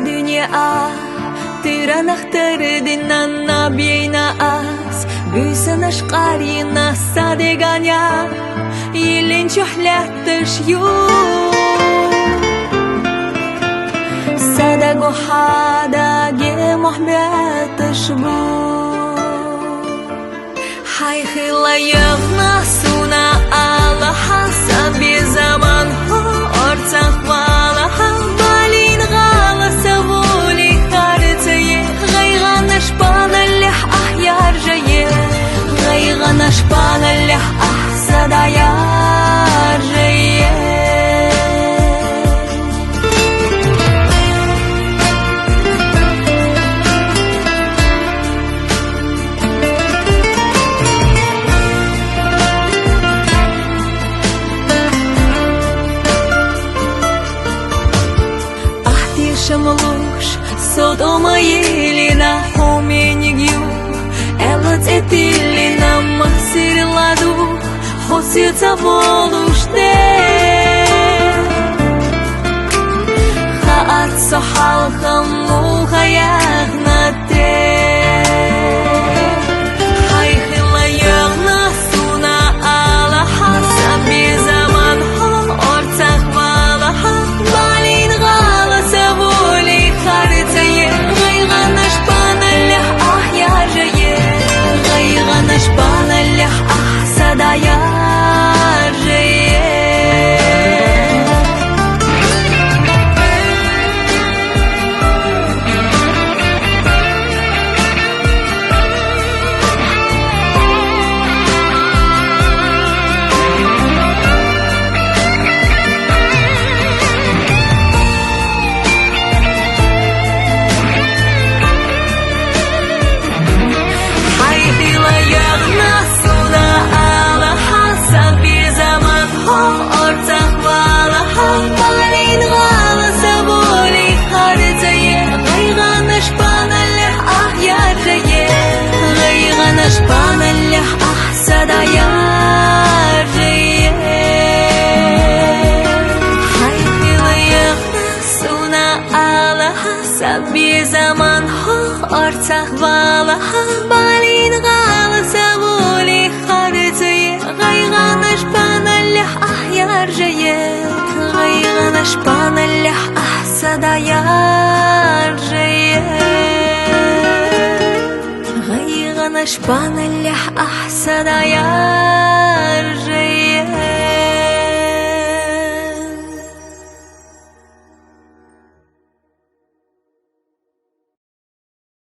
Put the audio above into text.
dünya Тиранахтары на бейна ас Büysen aşkar yine sadeganya Yelin çöhlettış yu Sada gohada ge muhbetiş bu Hay hılayık nasuna Allah'a sabi zaman ho ortak valaha Balin gala savuli kartayı Gaygan aşpan allih ahyar jayı Gaygan aşpan allih ah sadayar jayı Шамлуш, содома елина, хоменигю, элот этилина, масирладу, хосица волуште. Хаат сохал хаму хаягнате. Хай хилаягна суна ала хаса безаман хо ортах валаха балин гала savuli kartayı Gaygan aşpan allih ah yarjayı Gaygan aşpan allih ah sadayar jayı Aşpan allih ah sadayar jayı Hay hilayık nasuna alaha Sabi zaman ho ortak valaha Balin gala savuli kartayı Gaygan aşpan allih ah yar jayı Gaygan aşpan allih ah sadayar jayı Aşpan allih ah sadayar jayı